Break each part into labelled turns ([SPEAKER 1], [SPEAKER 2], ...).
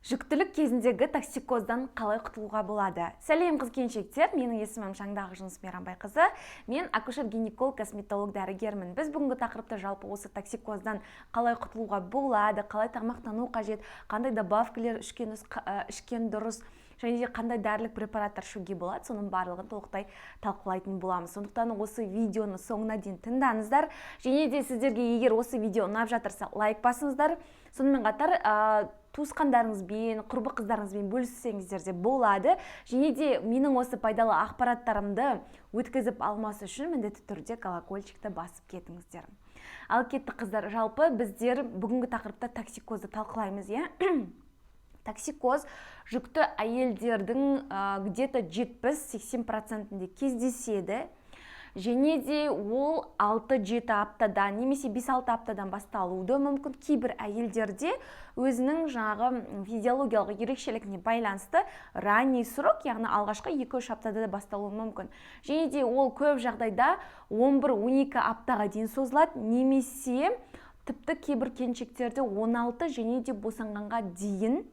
[SPEAKER 1] Жүктілік кезіндегі токсикоздан қалай құтылуға болады? Сәлем қыз-келіншектер, менің есімім Шаңдағы Жыныс Мейрамбайқызы. Мен акушер-гинеколог, косметолог дәрігермін. Біз бүгінгі тақырыпта жалпы осы токсикоздан қалай құтылуға болады, қалай тамақтану қажет, қандай добавкалар ішкен дұрыс, және де қандай дәрілік препараттар ішуге болады, соның барлығын толықтай талқылайтын боламыз. Сондықтан осы видеоны соңына дейін тыңдаңыздар. Және де сіздерге егер осы видео ұнап жатырса, лайк басыңыздар. Сонымен қатар туысқандарыңызбен, құрбы қыздарыңызбен бөліссеңіздер де болады. Және де менің осы пайдалы ақпараттарымды өткізіп алмас үшін міндетті түрде колокольчикті басып кетіңіздер. Ал кеттік қыздар, жалпы біздер бүгінгі тақырыпта токсикозды талқылаймыз, иә? Токсикоз жүкті әйелдердің где-то 70-80%-інде кездеседі. Және де ол 6-7 аптадан, немесе 5-6 аптадан басталуы мүмкін. Кейбір әйелдерде өзінің жаңағы физиологиялық ерекшелігіне байланысты ранний срок, яғни алғашқы 2-3 аптада да басталуы мүмкін. Және де ол көп жағдайда 11-12 аптаға дейін созылады, немесе тіпті кейбір келіншектерде 16 және де босанғанға дейін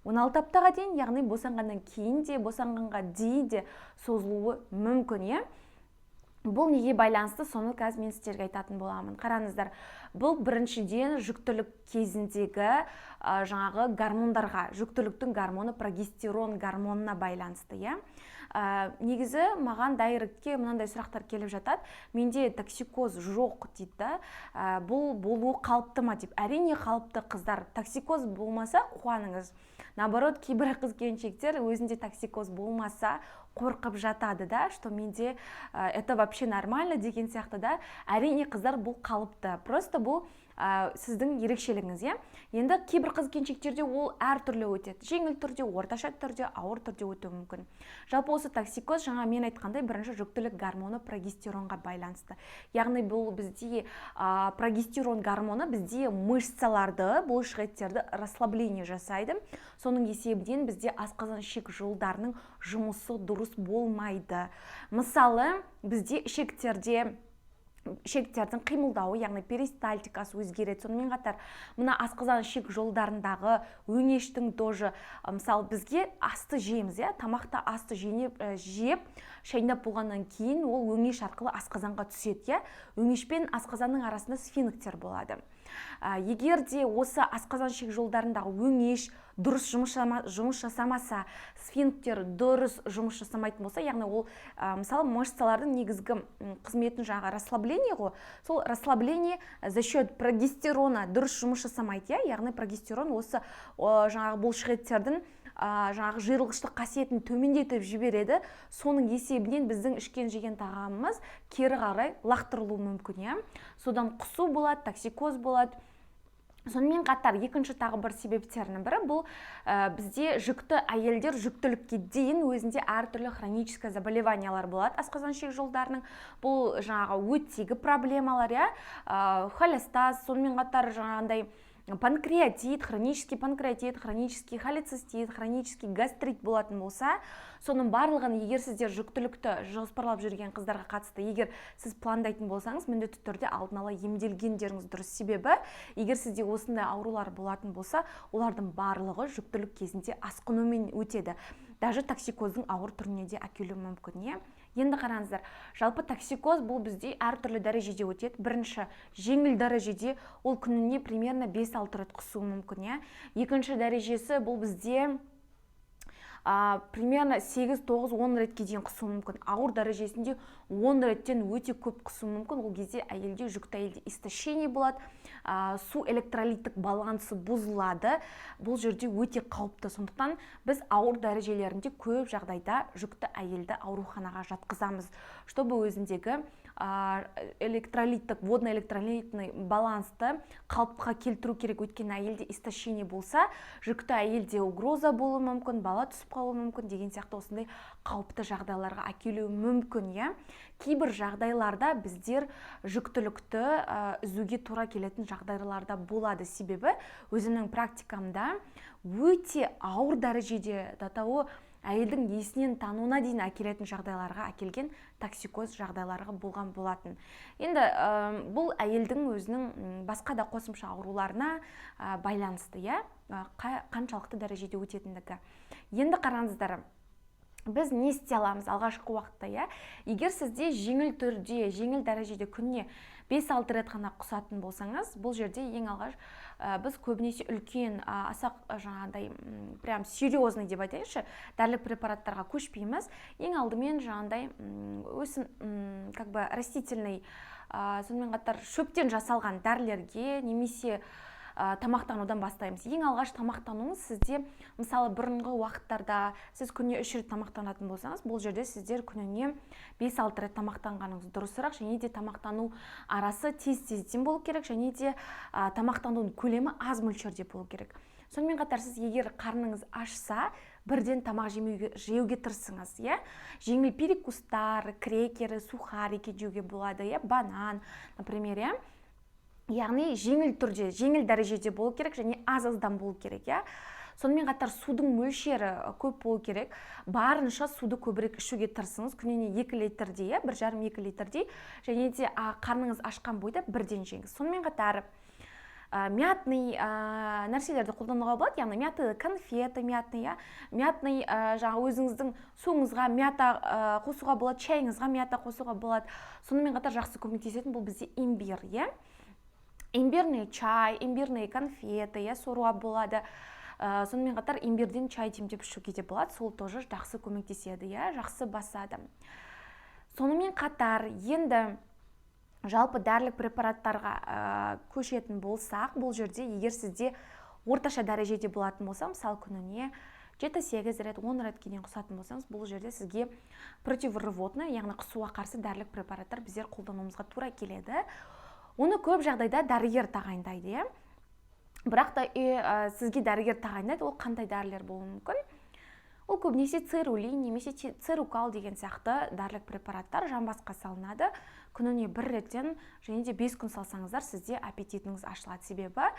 [SPEAKER 1] 16 аптаға дейін, яғни босанғаннан кейін де, босанғанға дейін де созылуы мүмкін, иә? Бұл неге байланысты, соны қазір мен сіздерге айтатын боламын. Қараңыздар, бұл біріншіден жүктілік кезіндегі жаңағы гормондарға, жүктіліктің гормоны прогестерон гормонына байланысты, иә? Негізі маған дайректке мынандай сұрақтар келіп жатады. Менде токсикоз жоқ дейді. Бұл болуы қалыпты ма деп. Әрине қалыпты қыздар. Токсикоз болмаса қуаныңыз. Наоборот, кейбір қыз-келіншектер өзінде токсикоз болмаса қорқып жатады да, что менде это вообще нормально деген сияқты да. Әрине қыздар, бұл қалыпты. Просто бұл сіздің ерекшелігіңіз, иә? Енді кейбір қыз-келіншектерде ол әртүрлі өтеді. Жеңіл түрде, орташа түрде, ауыр түрде өтуі мүмкін. Жалпы осы токсикоз, жаңа мен айтқандай, бірінші жүктілік гормоны прогестеронға байланысты. Яғни бұл бізде прогестерон гормоны бізде мышцаларды, бұлшықеттерді расслабление жасайды. Соның есебінен бізде асқазан ішек жолдарының жұмысы дұрыс болмайды. Мысалы, бізде ішектердің қимылдауы, яғни перистальтикасы өзгереді. Сонымен қатар, мына асқазан ішек жолдарындағы өңештің тоже, мысалы, бізге асты жейміз, иә? Тамақта асты жеп, шайнап болғаннан кейін ол өңеш арқылы асқазанға түседі, иә? Өңеш пен асқазанның арасында сфинктер болады. Егер де осы асқазан ішек жолдарындағы өңеш дұрыс жұмыс жасамаса, сфинктер дұрыс жұмыс жасамайтын болса, яғни ол, мысалы, мышцалардың негізгі қызметін жаңағы расслабление ғой, сол расслабление за счет прогестерона дұрыс жұмыс жасамайды, яғни прогестерон осы жаңағы бұлшықеттердің жаңағы жиырылғыштық қасиетін төмендетіп жібереді. Соның есебінен біздің ішкен жеген тағамымыз кері қарай лақтырылуы мүмкін, иә? Содан құсу болады, токсикоз болады. Сонымен қатар екінші тағы бір себептерінің бірі бұл бізде жүкті әйелдер жүктілікке дейін өзінде әртүрлі хроническое заболеваниялар болады. Асқазан ішек жолдарының бұл жаңағы өттегі проблемалар, иә? Холестаз, сонымен қатар жаңағындай панкреатит, хронический панкреатит, хронический холецистит, хронический гастрит болатын болса, соның барлығын егер сіздер жүктілікті жоспарлап жүрген қыздарға қатысты, егер сіз пландайтын болсаңыз, міндетті түрде алдын ала емделгендеріңіз дұрыс. Себебі, егер сізде осындай аурулар болатын болса, олардың барлығы жүктілік кезінде асқынумен өтеді. Даже токсикоздың ауыр түріне де әкелуі мүмкін, иә? Енді қараңыздар, жалпы токсикоз бұл бізде әртүрлі дәрежеде өтеді. Бірінші, жеңіл дәрежеде, ол күніне примерно 5-6 рет құсуы мүмкін, иә? Екінші дәрежесі бұл бізде примерно 8-9-10 ретке дейін құсуы мүмкін. Ауыр дәрежесінде 10 реттен өте көп құсуы мүмкін. Ол кезде әйелде, жүкті әйелде истощение болады, су электролиттік балансы бұзылады. Бұл жерде өте қауіпті. Сондықтан біз ауыр дәрежелерінде көп жағдайда жүкті әйелді ауруханаға жатқызамыз, чтобы өзіндегі водно-электролитный балансты қалыпқа келтіру керек. Өйткені әйелде истощение болса, жүкті әйелде угроза болуы мүмкін, бала түсіп қалуы мүмкін деген сияқты осындай қауіпті жағдайларға әкелуі мүмкін, иә? Кейбір жағдайларда біздер жүктілікті үзуге тура келетін жағдайларда болады. Себебі өзімнің практикамда өте ауыр дәрежеде әйелдің есінен тануына дейін әкелетін жағдайларға әкелген токсикоз жағдайларға болған болатын. Енді бұл әйелдің өзінің басқа да қосымша ауруларына байланысты, иә? қаншалықты дәрежеде өтетіндігі. Енді қараңыздар, біз не істей аламыз алғашқы уақытта, егер сізде жеңіл түрде, жеңіл дәрежеде күніне 5-6 рет қана құсатын болсаңыз, бұл жерде ең алғаш біз көбінесе үлкен, аса жаңағыдай прям серьезный деп айтайыншы, дәрілік препараттарға көшпейміз. Ең алдымен жаңағыдай как бы растительный, сонымен қатар шөптен жасалған дәрілерге немесе тамақтанудан бастаймыз. Ең алғаш тамақтануыңыз сізде, мысалы бұрынғы уақыттарда сіз күніне 3 рет тамақтанатын болсаңыз, бұл жерде сіздер күніне 5-6 рет тамақтанғаныңыз дұрысырақ, және де тамақтану арасы тез-тезден болу керек, және де тамақтанудың көлемі аз мөлшерде болу керек. Сонымен қатар сіз егер қарныңыз ашса, бірден тамақ жеуге тырысыңыз, жеңіл перекустар, крекері, сухарики жеуге болады, банан, например, яғни жеңіл түрде, жеңіл дәрежеде болу керек, және аз-аздан болу керек, Сонымен қатар судың мөлшері көп болу керек. Барынша суды көбірек ішуге тырысыңыз, күніне 2 литрдей, 1,5-2 литрдей, және де қарныңыз ашқан бойда бірден жеңіз. Сонымен қатар мятный нәрселерді қолдануға болады, яғни мятный конфеты, мятный жаңа өзіңіздің суыңызға мята қосуға болады, чайыңызға мята қосуға болады. Сонымен қатар жақсы көмектесетін бұл бізде имбир, имбирный чай, имбирный конфеты, соруға болады. Сонымен қатар имбирден чай демдеп ішуге де болады, сол тоже жақсы көмектеседі, жақсы басады. Сонымен қатар енді жалпы дәрілік препараттарға көшетін болсақ, бұл жерде егер сізде орташа дәрежеде болатын болса, мысалы күніне 7-8 рет, 10 рет кейден құсатын болсаңыз, бұл жерде сізге противорвотный, яғни құсуға қарсы дәрілік препараттар біздер қолдануымызға тура келеді. Оны көп жағдайда дәрігер тағайындайды, бірақ та сізге дәрігер тағайындайды, ол қандай дәрілер болуы мүмкін? Ол көбінесе цирулин немесе цирукал деген сияқты дәрілік препараттар жамбасқа салынады. Күніне 1 реттен және де 5 күн салсаңыздар, сізде аппетитіңіз ашылады. Себебі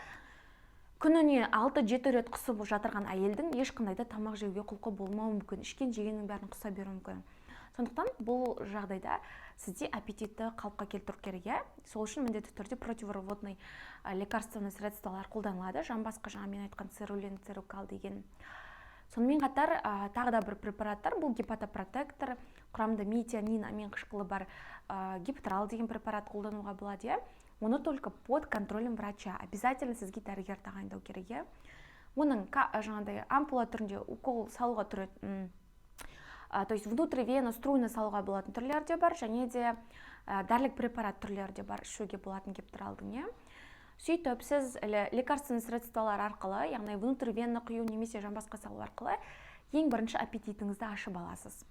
[SPEAKER 1] күніне 6-7 рет құсып жатырған әйелдің ешқандай да тамақ жеуге құлқы болмауы мүмкін, ішкен жегеннің бәрін құса беруі мүмкін. Сондықтан бұл жағдайда сізде аппетитті қалыпқа келтіру керек. Сол үшін міндетті түрде противорвотный лекарственный средстволар қолданылады. Жамбасқа жаңа мен айтқан цирулин, цирукал деген. Сонымен қатар тағы да бір препараттар, бұл гепатопротектор, құрамында метионин, амин қышқылы бар гиптрал деген препарат қолдануға болады. Оны только под контролем врача. Обязательно сізге дәрігер тағайындау керек. Оның жаңағыдай ампула түрінде укол салуға тұрады. То есть внутривенно струйно салуға болатын түрлері де бар, және де дәрілік препарат түрлері де бар, ішуге болатын гиптралдың. Сөйтіп, сіз лекарственный средстволар арқылы, яғни внутривенно құю немесе жамбасқа салу арқылы ең бірінші аппетитіңізді ашып аласыз.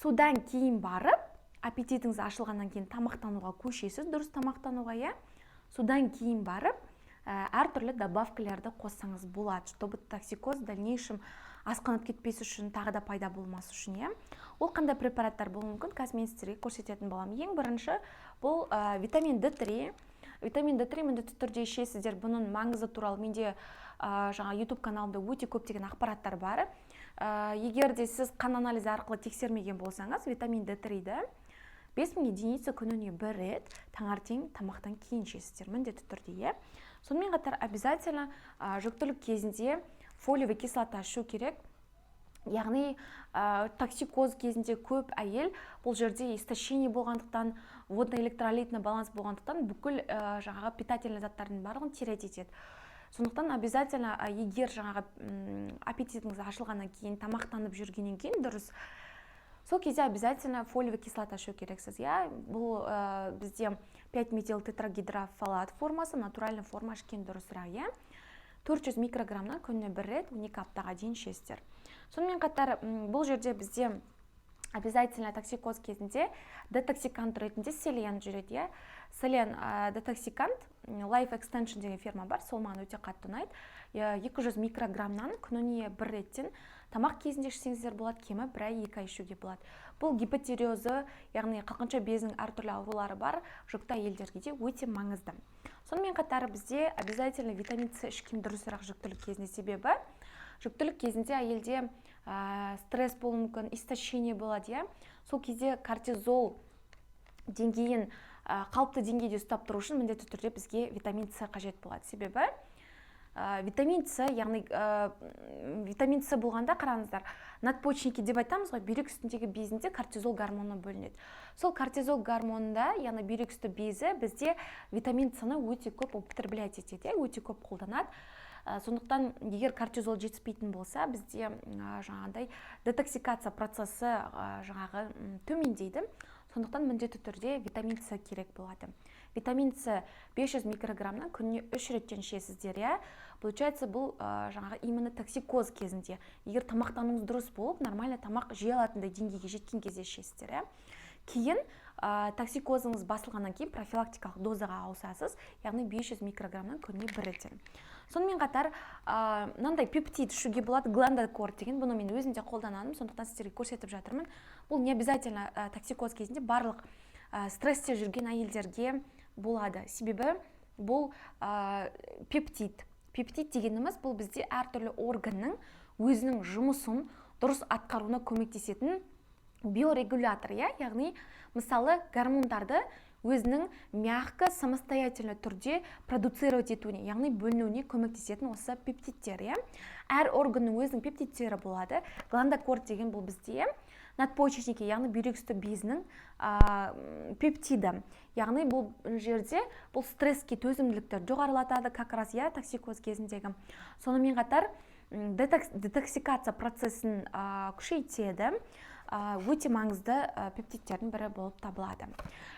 [SPEAKER 1] Содан кейін барып, аппетитіңіз ашылғаннан кейін тамақтануға көшесіз, дұрыс тамақтануға, содан кейін барып, әртүрлі добавкаларды қоссаңыз болады, чтобы токсикоз в дальнейшем асқынып кетпес үшін, тағы да пайда болмас үшін. Ол қандай препараттар болуы мүмкін, қазір мен сіздерге көрсететін боламын. Ең бірінші бұл витамин D3. Витамин D3 міндетті түрде ішесіздер. Бұның маңызы туралы менде жаңа YouTube каналымда өте көптеген ақпараттар бар. Егер де сіз қан анализі арқылы тексермеген болсаңыз, витамин D3-ді 5000 единица күніне 1 рет таңертең тамақтан кейін ішесіздер, міндетті түрде. Сонымен қатар обязательно жүктілік кезінде фолиевый кислота ішу керек. Яғни токсикоз кезінде көп әйел бұл жерде истощение болғандықтан, водно-электролитный баланс болғандықтан бүкіл жаңағы питательный заттардың барлығын терет етеді. Сондықтан обязательно егер жаңағы аппетитіңіз ашылғаннан кейін, тамақтанып жүргеннен кейін дұрыс, сол кезде обязательно фолиевый кислота ішу керексіз. Бұл бізде 5-метил тетрагидрофолат формасы, натуральный форма ішкен дұрысырақ. 400 микрограммнан күніне 1 рет 12 аптаға дейін ішесіздер. Сонымен қатар бұл жерде бізде обязательно токсикоз кезінде детоксикант ретінде селен жүреді. Селен детоксикант, Life Extension деген фирма бар, сол маған өте қатты ұнайды. 200 микрограммнан күніне 1 реттен тамақ кезінде ішсеңіздер болады, кемі 1-2 ай ішуге болады. Бұл гипотиреозы, яғни қалқанша безінің әртүрлі аурулары бар жүкті әйелдерге де өте маңызды. Сонымен қатар бізде обязательно витамин С ішкен дұрысырақ жүктілік кезінде, себебі жүктілік кезінде әйелде стресс болуы мүмкін, истощение болады. Сол кезде кортизол деңгейін қалыпты деңгейде ұстап тұру үшін міндетті түрде бізге витамин С қажет болады. Себебі витамин С, яғни витамин С болғанда қараңыздар, надпочечники деп айтамыз ғой, бүйрек үстіндегі безінде кортизол гормоны бөлінеді. Сол кортизол гормонында, яғни бүйрек үсті безі бізде витамин С-ны өте көп употреблять етеді, өте көп қолданады. Сондықтан егер кортизол жетіспейтін болса, бізде жаңағыдай детоксикация процесі жаңағы төмендейді. Сондықтан міндетті түрде витамин С керек болады. Витамин С 500 микрограммнан күніне 3 реттен ішесіздер, иә. Получается, бұл жаңағы иммунотоксикоз кезінде, егер тамақтануыңыз дұрыс болып, нормально тамақ жей алатындай деңгейге жеткен кезде ішесіздер, иә. Кейін токсикозыңыз басылғаннан кейін профилактикалық дозаға ауысасыз, яғни 500 микрограммнан күніне 1 реттен. Сонымен қатар, мынандай пептид ішуге болады, гландокор деген, бұны мен өзімде қолданамын, сондықтан сіздерге көрсетіп жатырмын. Бұл не обязательно токсикоз кезінде барлық стрессте жүрген әйелдерге болады. Себебі бұл пептид. Пептид дегеніміз бұл бізде әртүрлі органның өзінің жұмысын дұрыс атқаруына көмектесетін биорегулятор, яғни мысалы гормондарды өзінің мягко, самостоятельно түрде продуцировать етуіне, яғни бөлінуіне көмектесетін осы пептидтер. Әр органның өзінің пептидтері болады. Гландокор деген бұл бізде надпочечники, яғни бүйрек үсті безінің пептиді. Яғни бұл жерде бұл стресске төзімділікті жоғарылатады, как раз токсикоз кезіндегі. Сонымен қатар детоксикация процесін күшейтеді. Өте маңызды пептидтердің бірі болып табылады.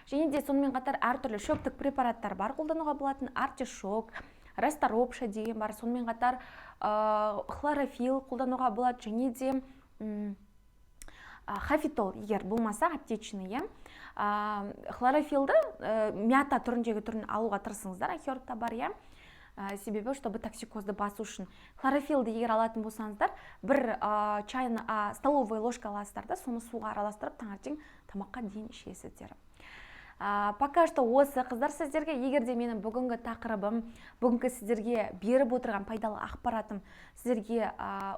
[SPEAKER 1] Және де сонымен қатар әртүрлі шөптік препараттар бар қолдануға болатын, артишок, расторопша деген бар. Сонымен қатар хлорофилл қолдануға болады, және де хафитол, егер болмаса аптечный, хлорофиллді мята түріндегі түрін алуға тырысыңыздар, ахиорта бар, себебі, чтобы токсикозды басу үшін. Хлорофиллді егер алатын болсаңыздар, бір столовая ложка аласыздар да, соны суға араластырып, таңертең тамаққа дейін ішесіздер. Пока что осы қыздар сіздерге, егерде менің бүгінгі тақырыбым, бүгінгі сіздерге беріп отырған пайдалы ақпаратым сіздерге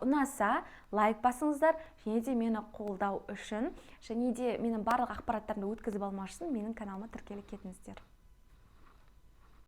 [SPEAKER 1] ұнаса, лайк басыңыздар, және де мені қолдау үшін, және де менің барлық ақпараттарымды өткізіп алмаш үшін менің каналыма тіркеліп кетіңіздер.